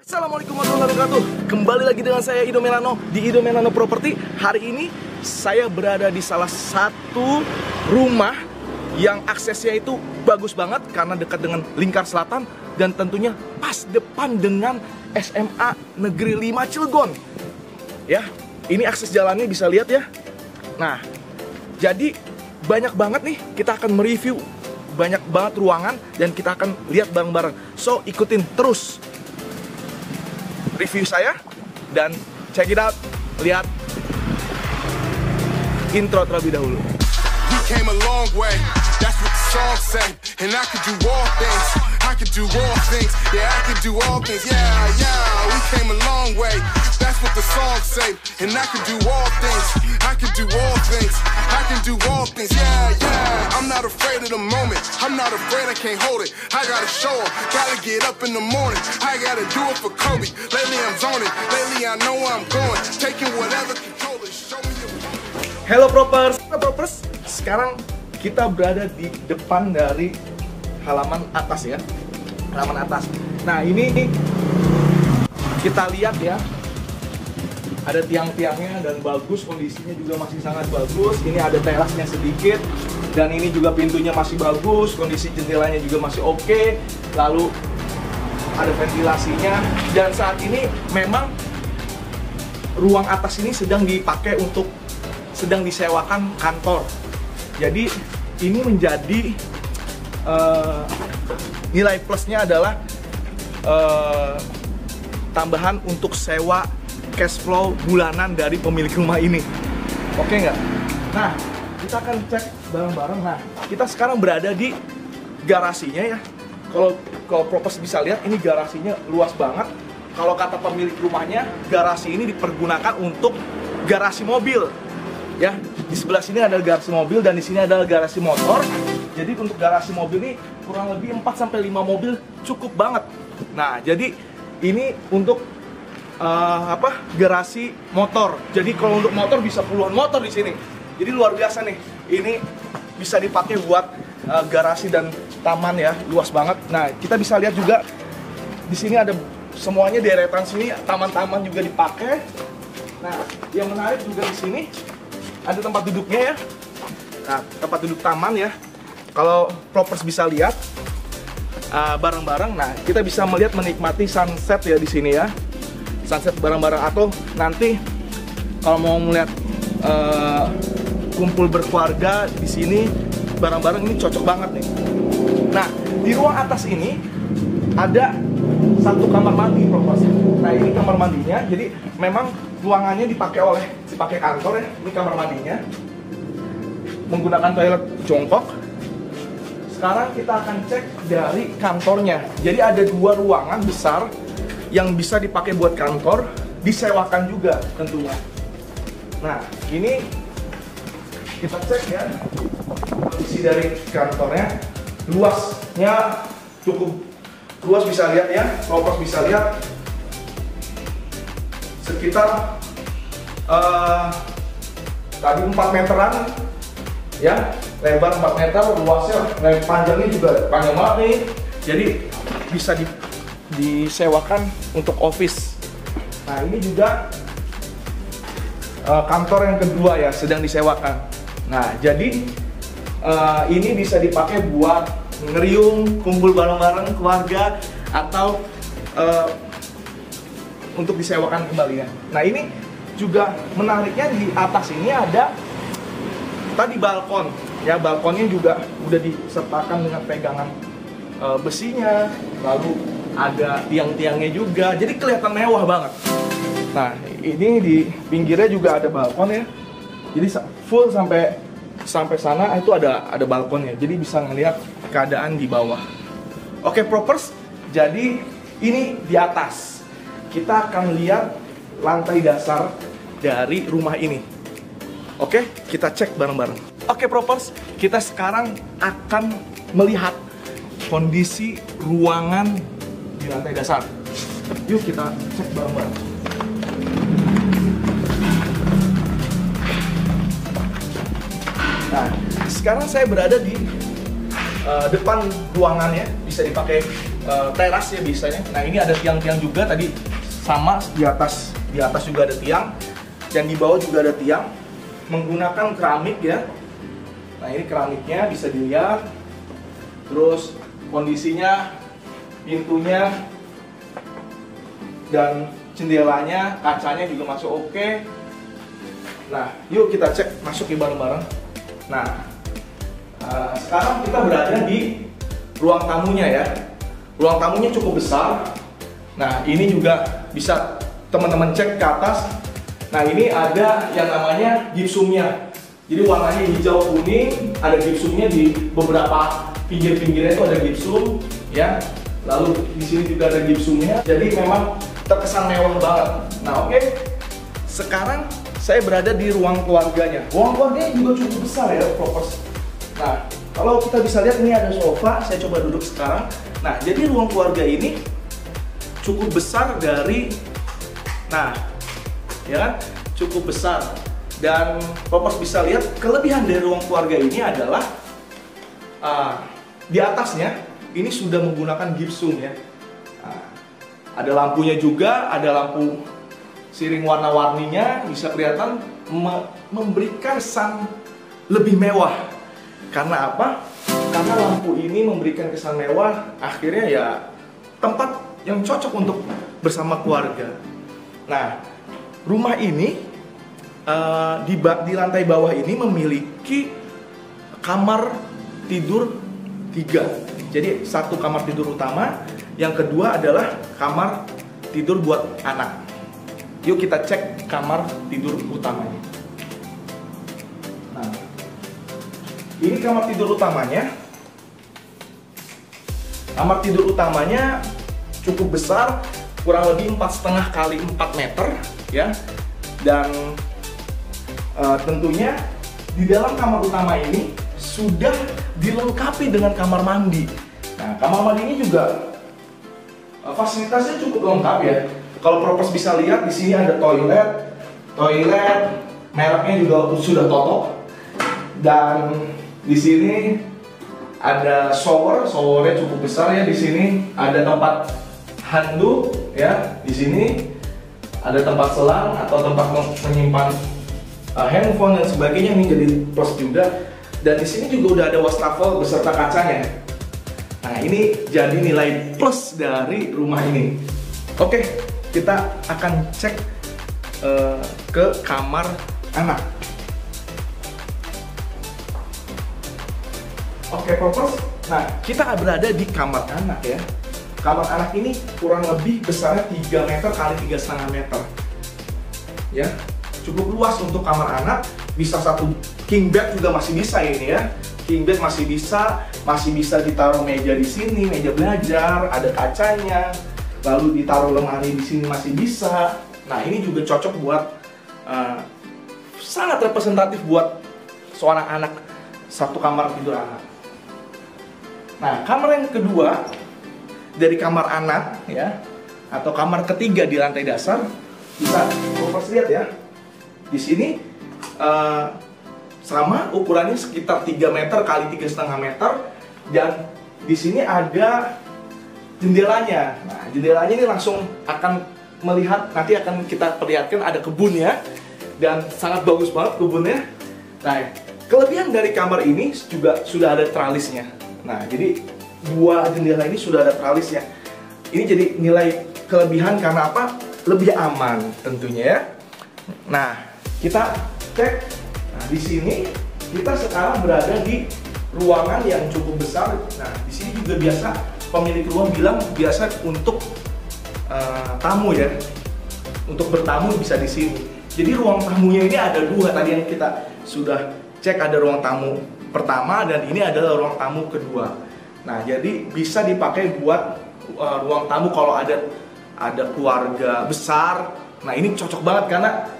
Assalamualaikum warahmatullahi wabarakatuh. Kembali lagi dengan saya Ido Melano di Ido Melano Property. Hari ini saya berada di salah satu rumah yang aksesnya itu bagus banget karena dekat dengan Lingkar Selatan dan tentunya pas depan dengan SMA Negeri 5 Cilegon. Ya, ini akses jalannya bisa lihat ya. Nah, jadi banyak banget nih kita akan mereview banyak banget ruangan dan kita akan lihat bareng-bareng. So, ikutin terus review saya dan check it out. Lihat intro terlebih dahulu. We came a long way, that's what the song say. And I could do all things, I could do all things. Yeah, I could do all things, yeah. We came a long way, that's what the song say. And I could do all things, I could do all things. I can do all things, yeah. I'm not afraid of the moment, I'm not afraid I can't hold it. I gotta show up, gotta get up in the morning. I gotta do it for Kobe, lately I'm zoning. Lately I know where I'm going, taking whatever control is. Show me your... Hello Propers, sekarang kita berada di depan dari halaman atas ya, halaman atas. Nah ini kita lihat ya, ada tiang-tiangnya dan bagus, kondisinya juga masih sangat bagus. Ini ada terasnya sedikit dan ini juga pintunya masih bagus, kondisi jendelanya juga masih oke. Lalu ada ventilasinya dan saat ini memang ruang atas ini sedang dipakai untuk sedang disewakan kantor. Jadi ini menjadi nilai plusnya adalah tambahan untuk sewa cash flow bulanan dari pemilik rumah ini. Oke nggak? Nah, kita akan cek bareng-bareng. Nah, kita sekarang berada di garasinya ya. Kalau Propers bisa lihat, ini garasinya luas banget. Kalau kata pemilik rumahnya, garasi ini dipergunakan untuk garasi mobil. Ya, di sebelah sini ada garasi mobil dan di sini ada garasi motor. Jadi untuk garasi mobil ini kurang lebih 4-5 mobil cukup banget. Nah, jadi ini untuk garasi motor. Jadi kalau untuk motor bisa puluhan motor di sini. Jadi luar biasa nih. Ini bisa dipakai buat garasi dan taman ya, luas banget. Nah, kita bisa lihat juga di sini ada semuanya deretan sini, taman-taman juga dipakai. Nah, yang menarik juga di sini ada tempat duduknya ya. Nah, tempat duduk taman ya. Kalau Propers bisa lihat bareng-bareng. Nah, kita bisa melihat menikmati sunset ya di sini ya. Sunset bareng-bareng atau nanti kalau mau melihat kumpul berkeluarga di sini bareng-bareng, ini cocok banget nih. Nah, di ruang atas ini ada satu kamar mandi Propers. Nah, ini kamar mandinya. Jadi memang ruangannya dipakai kantor ya. Ini kamar mandinya menggunakan toilet jongkok. Sekarang kita akan cek dari kantornya. Jadi ada dua ruangan besar yang bisa dipakai buat kantor, disewakan juga tentunya. Nah, ini kita cek ya kondisi dari kantornya. Luasnya cukup luas, bisa lihat ya, Propers bisa lihat sekitar tadi 4 meteran ya, lebar 4 meter, luasnya, panjangnya juga panjang banget nih. Jadi bisa disewakan untuk office. Nah, ini juga kantor yang kedua ya, sedang disewakan. Nah, jadi ini bisa dipakai buat ngeriung, kumpul bareng-bareng keluarga, atau untuk disewakan kembali ya. Nah, ini juga menariknya di atas ini ada tadi balkon ya. Balkonnya juga udah disertakan dengan pegangan besinya, lalu ada tiang-tiangnya juga, jadi kelihatan mewah banget. Nah, ini di pinggirnya juga ada balkon ya. Jadi full sampai sana itu ada balkonnya. Jadi bisa ngelihat keadaan di bawah. Oke Propers, jadi ini di atas. Kita akan lihat lantai dasar dari rumah ini. Oke, kita cek bareng-bareng. Oke Propers, kita sekarang akan melihat kondisi ruangan di lantai dasar. Yuk kita cek bareng-bareng. Nah, sekarang saya berada di depan ruangannya, bisa dipakai teras ya biasanya. Nah ini ada tiang-tiang juga tadi, sama di atas juga ada tiang, dan di bawah juga ada tiang menggunakan keramik ya. Nah ini keramiknya bisa dilihat, terus kondisinya, pintunya dan jendelanya, kacanya juga masih oke. Nah yuk kita cek, masuk ya bareng-bareng. Nah sekarang kita berada di ruang tamunya ya. Ruang tamunya cukup besar. Nah ini juga bisa teman-teman cek ke atas. Nah ini ada yang namanya gipsumnya. Jadi warnanya hijau kuning, ada gipsumnya di beberapa pinggir-pinggirnya itu ada gipsum ya. Lalu di sini juga ada gipsumnya. Jadi memang terkesan mewah banget. Nah oke. Sekarang saya berada di ruang keluarganya. Ruang keluarganya juga cukup besar ya, Propers. Nah kalau kita bisa lihat ini ada sofa. Saya coba duduk sekarang. Nah, jadi ruang keluarga ini cukup besar dari, nah, ya kan, cukup besar. Dan Popers bisa lihat kelebihan dari ruang keluarga ini adalah di atasnya ini sudah menggunakan gipsum ya. Nah, ada lampunya juga, ada lampu siring warna-warninya, bisa kelihatan memberikan kesan lebih mewah. Karena apa? Karena lampu ini memberikan kesan mewah, akhirnya ya tempat yang cocok untuk bersama keluarga. Nah, rumah ini di lantai bawah ini memiliki kamar tidur 3. Jadi satu kamar tidur utama, yang kedua adalah kamar tidur buat anak. Yuk kita cek kamar tidur utamanya. Nah, ini kamar tidur utamanya. Kamar tidur utamanya cukup besar, kurang lebih 4,5 kali 4 meter ya. Dan tentunya di dalam kamar utama ini sudah dilengkapi dengan kamar mandi. Nah, kamar mandi ini juga fasilitasnya cukup lengkap ya. Kalau Propers bisa lihat di sini ada toilet mereknya juga sudah Toto. Dan di sini ada showernya cukup besar ya. Di sini ada tempat handuk ya. Di sini ada tempat selang atau tempat menyimpan handphone dan sebagainya. Ini jadi plus juga. Dan di sini juga udah ada wastafel beserta kacanya. Nah ini jadi nilai plus dari rumah ini. Oke, kita akan cek ke kamar anak. Oke, Popers. Nah, kita berada di kamar anak ya. Kamar anak ini kurang lebih besarnya 3 meter kali 3,5 meter. Ya, cukup luas untuk kamar anak. Bisa satu king bed juga masih bisa ini ya. King bed masih bisa ditaruh meja di sini, meja belajar, ada kacanya. Lalu ditaruh lemari di sini masih bisa. Nah, ini juga cocok buat sangat representatif buat seorang anak, satu kamar tidur anak. Nah, kamar yang kedua dari kamar anak ya, atau kamar ketiga di lantai dasar, bisa Popers lihat ya. Di sini sama ukurannya sekitar 3 meter kali 3,5 meter, dan di sini ada jendelanya. Nah, jendelanya ini langsung akan melihat, nanti akan kita perlihatkan ada kebun ya, dan sangat bagus banget kebunnya. Nah, kelebihan dari kamar ini juga sudah ada tralisnya. Nah, jadi dua jendela ini sudah ada tralisnya. Ini jadi nilai kelebihan karena apa? Lebih aman tentunya ya. Nah, kita cek. Nah, di sini kita sekarang berada di ruangan yang cukup besar. Nah, di sini juga biasa pemilik rumah bilang biasa untuk tamu ya. Untuk bertamu bisa di sini. Jadi ruang tamunya ini ada dua, tadi yang kita sudah cek, ada ruang tamu pertama dan ini adalah ruang tamu kedua. Nah, jadi bisa dipakai buat ruang tamu kalau ada keluarga besar. Nah, ini cocok banget karena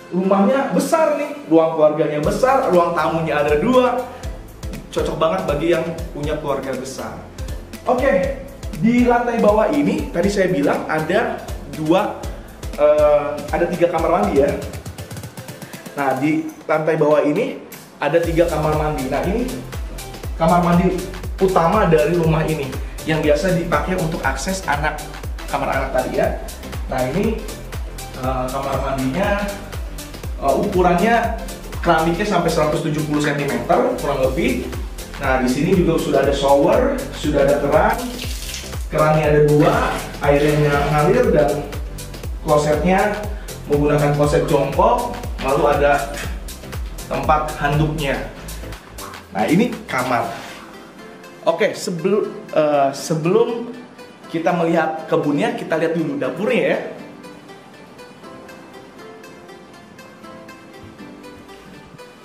rumahnya besar nih, ruang keluarganya besar, ruang tamunya ada dua. Cocok banget bagi yang punya keluarga besar. Oke, di lantai bawah ini tadi saya bilang ada ada 3 kamar mandi ya. Nah, di lantai bawah ini ada 3 kamar mandi. Nah, ini kamar mandi utama dari rumah ini. yang biasa dipakai untuk akses kamar anak tadi ya. Nah ini kamar mandinya, ukurannya keramiknya sampai 170 cm kurang lebih. Nah di sini juga sudah ada shower, sudah ada kerannya ada 2, airnya ngalir, dan klosetnya menggunakan kloset jongkok, lalu ada tempat handuknya. Nah ini kamar. Oke, sebelum kita melihat kebunnya, kita lihat dulu dapurnya ya.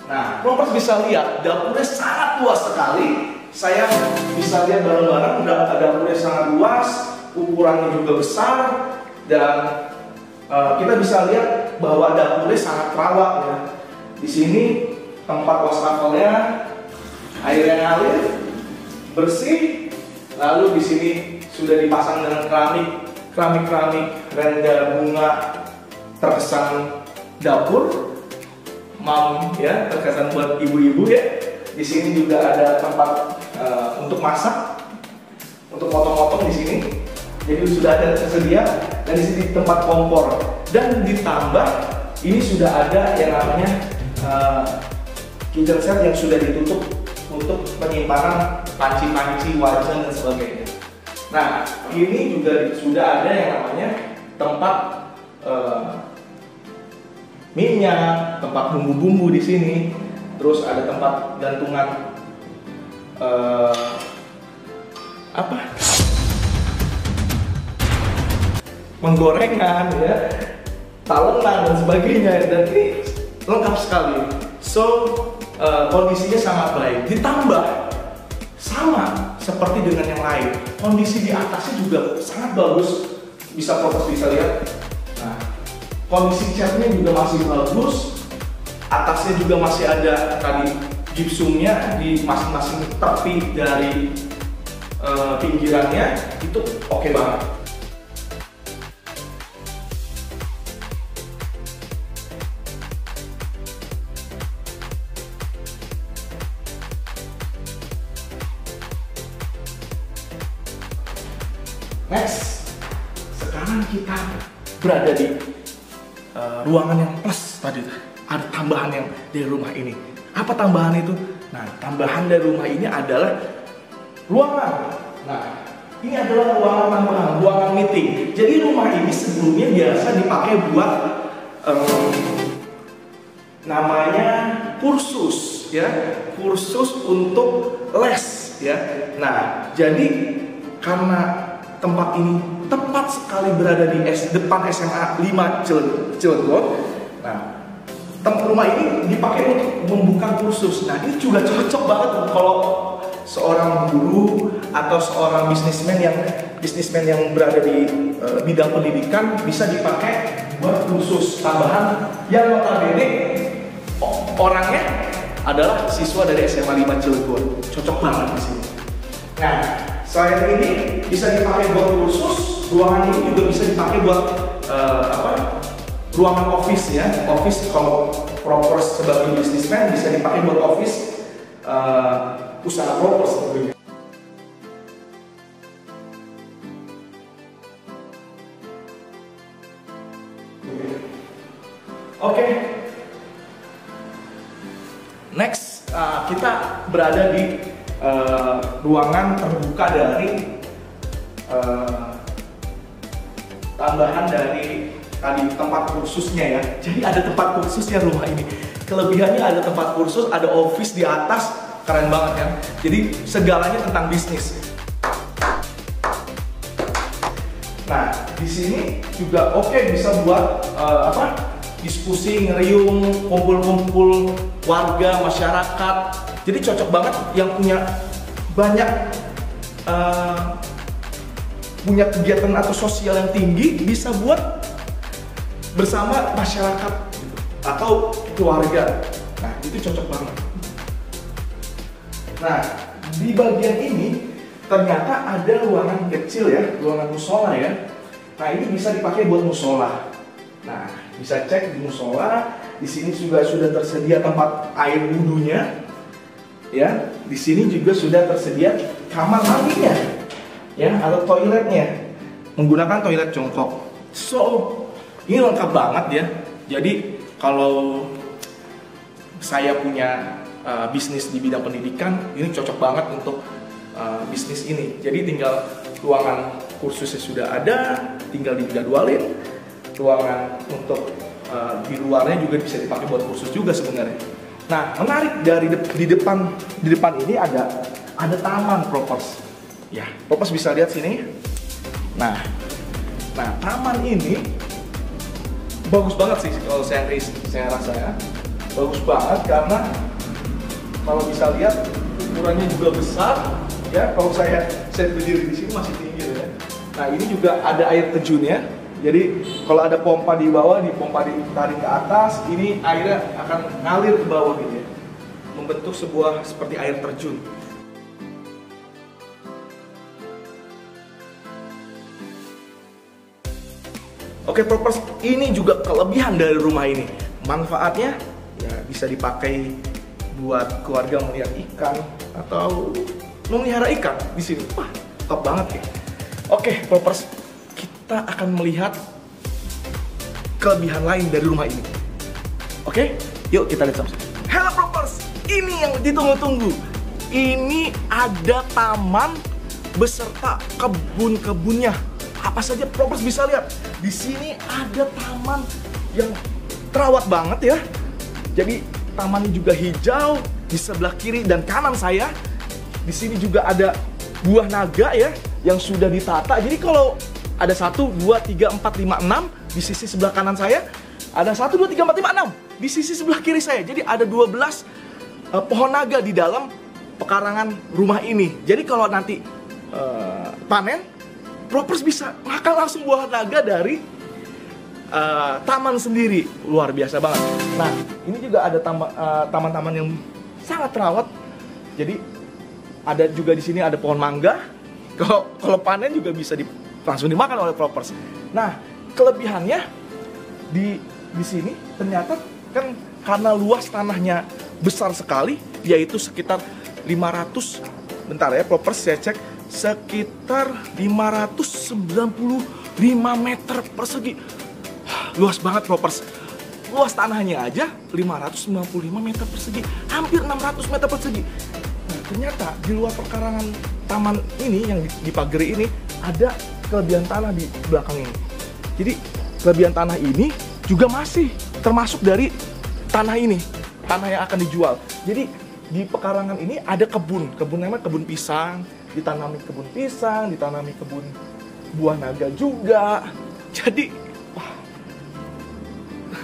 Nah, Prompers bisa lihat dapurnya sangat luas sekali. Saya bisa lihat bareng-bareng, dapurnya sangat luas, ukurannya juga besar, dan kita bisa lihat bahwa dapurnya sangat terawat ya. Di sini tempat wastafelnya, airnya ngalir, bersih. Lalu di sini sudah dipasang dengan keramik renda bunga terkesan dapur. Mam ya, terkesan buat ibu-ibu ya. Di sini juga ada tempat untuk masak, untuk potong-potong di sini. Jadi sudah ada tersedia, dan di sini tempat kompor. Dan ditambah ini sudah ada yang namanya kitchen set yang sudah ditutup untuk penyimpanan panci-panci, wajan dan sebagainya. Nah ini juga sudah ada yang namanya tempat minyak, tempat bumbu-bumbu di sini, terus ada tempat gantungan penggorengan ya, talenan dan sebagainya, dan ini lengkap sekali. So kondisinya sangat baik. Ditambah sama seperti dengan yang lain, kondisi di atasnya juga sangat bagus. Prompers bisa lihat. Nah, kondisi catnya juga masih bagus, atasnya juga masih ada tadi gipsumnya di masing-masing tepi dari pinggirannya, itu oke banget. Next, sekarang kita berada di ruangan yang plus tadi. Ada tambahan yang dari rumah ini. Apa tambahan itu? Nah, tambahan dari rumah ini adalah ruangan. Nah, ini adalah ruangan tambahan, ruangan meeting. Jadi rumah ini sebelumnya biasa dipakai buat namanya kursus ya, kursus untuk les ya. Nah, jadi karena tempat ini tepat sekali berada di depan SMA 5 Cilegon. Nah, rumah ini dipakai untuk membuka kursus. Nah, ini juga cocok banget kalau seorang guru atau seorang bisnismen yang berada di bidang pendidikan, bisa dipakai buat kursus tambahan yang notabene orangnya adalah siswa dari SMA 5 Cilegon. Cocok banget di sini. Nah, selain ini bisa dipakai buat kursus, ruangan ini juga bisa dipakai buat ruangan office ya. Office kalau Prompers sebagai bisnismen bisa dipakai buat office usaha Prompers tentunya. Oke. Next, kita berada di ruangan terbuka dari tambahan dari tadi tempat kursusnya ya. Jadi ada tempat kursusnya rumah ini. Kelebihannya ada tempat kursus, ada office di atas, keren banget ya. Jadi segalanya tentang bisnis. Nah, di sini juga bisa buat diskusi, ngeriung, kumpul-kumpul warga, masyarakat. Jadi cocok banget yang punya banyak punya kegiatan atau sosial yang tinggi, bisa buat bersama masyarakat gitu, atau keluarga. Nah, itu cocok banget. Nah, di bagian ini ternyata ada ruangan kecil ya, ruangan musola ya. Nah, ini bisa dipakai buat musola. Nah, bisa cek di musola. Di sini juga sudah tersedia tempat air wudhunya. Ya, di sini juga sudah tersedia kamar mandinya. ya, atau toiletnya menggunakan toilet jongkok. So, ini lengkap banget ya. Jadi kalau saya punya bisnis di bidang pendidikan, ini cocok banget untuk bisnis ini. Jadi tinggal ruangan kursusnya sudah ada, tinggal dijadwalin. Ruangan untuk di luarnya juga bisa dipakai buat kursus juga sebenarnya. Nah, menarik dari di depan ini ada taman Propers. Ya, Propers bisa lihat sini. Nah, taman ini bagus banget sih kalau saya rasa ya. Bagus banget karena kalau bisa lihat ukurannya juga besar ya. Kalau saya berdiri di sini masih tinggi ya. Nah, ini juga ada air terjunnya. Jadi kalau ada pompa di bawah, pompa ditarik ke atas, ini airnya akan ngalir ke bawah gitu ya, membentuk sebuah seperti air terjun. Oke, Propers, ini juga kelebihan dari rumah ini. Manfaatnya ya bisa dipakai buat keluarga melihat ikan atau memelihara ikan di sini. Wah, top banget ya. Oke, Propers, kita akan melihat kelebihan lain dari rumah ini. Oke, yuk kita lihat sama-sama. Hello Propers, ini yang ditunggu-tunggu. Ini ada taman beserta kebun-kebunnya. Apa saja Propers bisa lihat. Di sini ada taman yang terawat banget ya. Jadi tamannya juga hijau di sebelah kiri dan kanan saya. Di sini juga ada buah naga ya yang sudah ditata. Jadi kalau ada 1, 2, 3, 4, 5, 6 di sisi sebelah kanan saya. Ada 1, 2, 3, 4, 5, 6 di sisi sebelah kiri saya. Jadi ada 12 pohon naga di dalam pekarangan rumah ini. Jadi kalau nanti panen, Propers bisa makan langsung buah naga dari taman sendiri. Luar biasa banget. Nah, ini juga ada taman-taman yang sangat terawat. Jadi ada juga di sini ada pohon mangga. Kalau panen juga bisa langsung dimakan oleh Propers. Nah, kelebihannya di sini ternyata kan karena luas tanahnya besar sekali, yaitu sekitar 500, bentar ya Propers saya cek, sekitar 595 meter persegi. Luas banget Propers. Luas tanahnya aja 595 meter persegi, hampir 600 meter persegi. Nah, ternyata di luar pekarangan taman ini yang dipagari ini ada kelebihan tanah di belakang ini. Jadi kelebihan tanah ini juga masih termasuk dari tanah ini, tanah yang akan dijual. Jadi di pekarangan ini ada kebun namanya kebun pisang, ditanami kebun pisang, ditanami kebun buah naga juga. Jadi wah,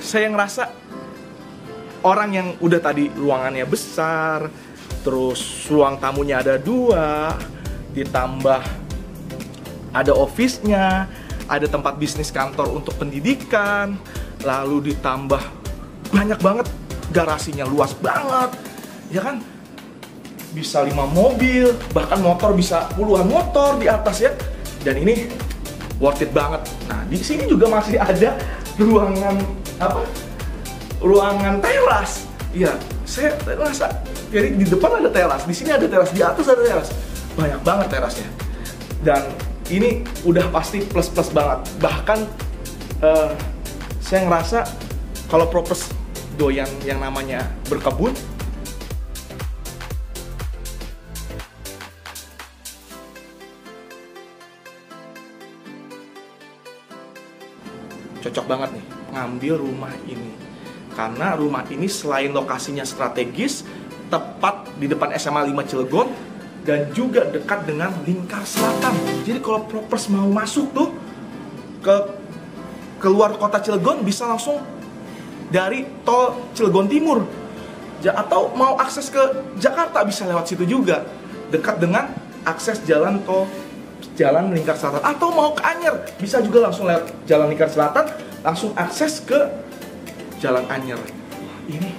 saya ngerasa orang yang udah tadi ruangannya besar, terus ruang tamunya ada 2, ditambah ada office-nya, ada tempat bisnis kantor untuk pendidikan, lalu ditambah banyak banget garasinya, luas banget, ya kan? Bisa 5 mobil, bahkan motor bisa puluhan motor di atas ya. Dan ini worth it banget. Nah, di sini juga masih ada ruangan ruangan teras. Iya, saya rasa jadi di depan ada teras, di sini ada teras, di atas ada teras. Banyak banget terasnya. Dan ini udah pasti plus-plus banget. Bahkan saya ngerasa kalau Propers doyan yang namanya berkebun, cocok banget nih ngambil rumah ini. Karena rumah ini selain lokasinya strategis, tepat di depan SMA 5 Cilegon, dan juga dekat dengan Lingkar Selatan. Jadi kalau Propers mau masuk tuh ke keluar kota Cilegon, bisa langsung dari tol Cilegon Timur. Atau mau akses ke Jakarta bisa lewat situ juga. Dekat dengan akses jalan tol Jalan Lingkar Selatan. Atau mau ke Anyer, bisa juga langsung lewat Jalan Lingkar Selatan, langsung akses ke Jalan Anyer. Ini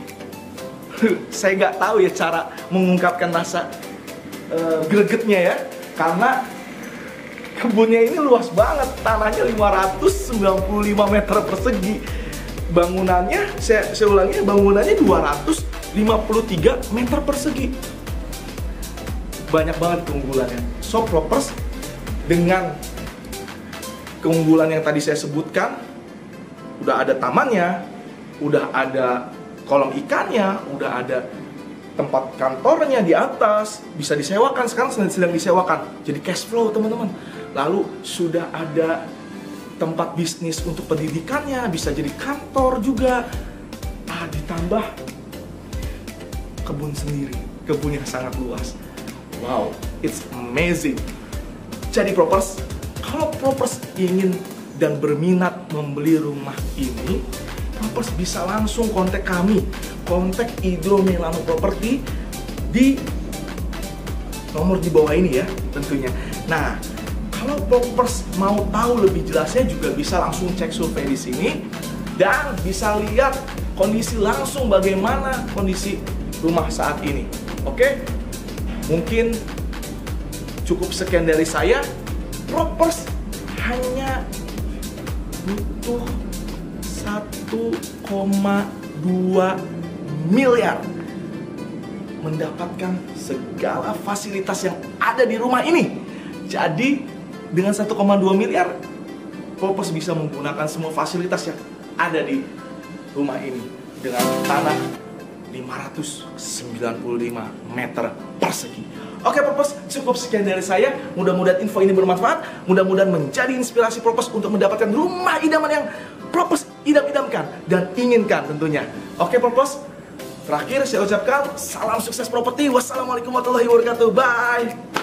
saya nggak tahu ya cara mengungkapkan rasa gregetnya ya, karena kebunnya ini luas banget, tanahnya 595 meter persegi, bangunannya saya ulangi, bangunannya 253 meter persegi, banyak banget keunggulannya. So Propers dengan keunggulan yang tadi saya sebutkan, udah ada tamannya, udah ada kolam ikannya, udah ada tempat kantornya di atas, bisa disewakan, sekarang sedang disewakan, jadi cash flow teman-teman. Lalu sudah ada tempat bisnis untuk pendidikannya, bisa jadi kantor juga. Ditambah kebun sendiri, kebun yang sangat luas. Wow, it's amazing. Jadi Propers, kalau Propers ingin dan berminat membeli rumah ini, Propers bisa langsung kontak kami, kontak Idro Milano Property di nomor di bawah ini ya tentunya. Nah, kalau Propers mau tahu lebih jelasnya juga bisa langsung cek survei di sini dan bisa lihat kondisi langsung bagaimana kondisi rumah saat ini. Oke? Mungkin cukup sekian dari saya. Propers hanya butuh 1,2 miliar mendapatkan segala fasilitas yang ada di rumah ini. Jadi dengan 1,2 miliar Propers bisa menggunakan semua fasilitas yang ada di rumah ini dengan tanah 595 meter persegi. Oke Propers, cukup sekian dari saya. Mudah-mudahan info ini bermanfaat. Mudah-mudahan menjadi inspirasi Propers untuk mendapatkan rumah idaman yang Propers idam-idamkan dan inginkan tentunya. Oke Propers, terakhir saya ucapkan salam sukses properti. Wassalamualaikum warahmatullahi wabarakatuh. Bye.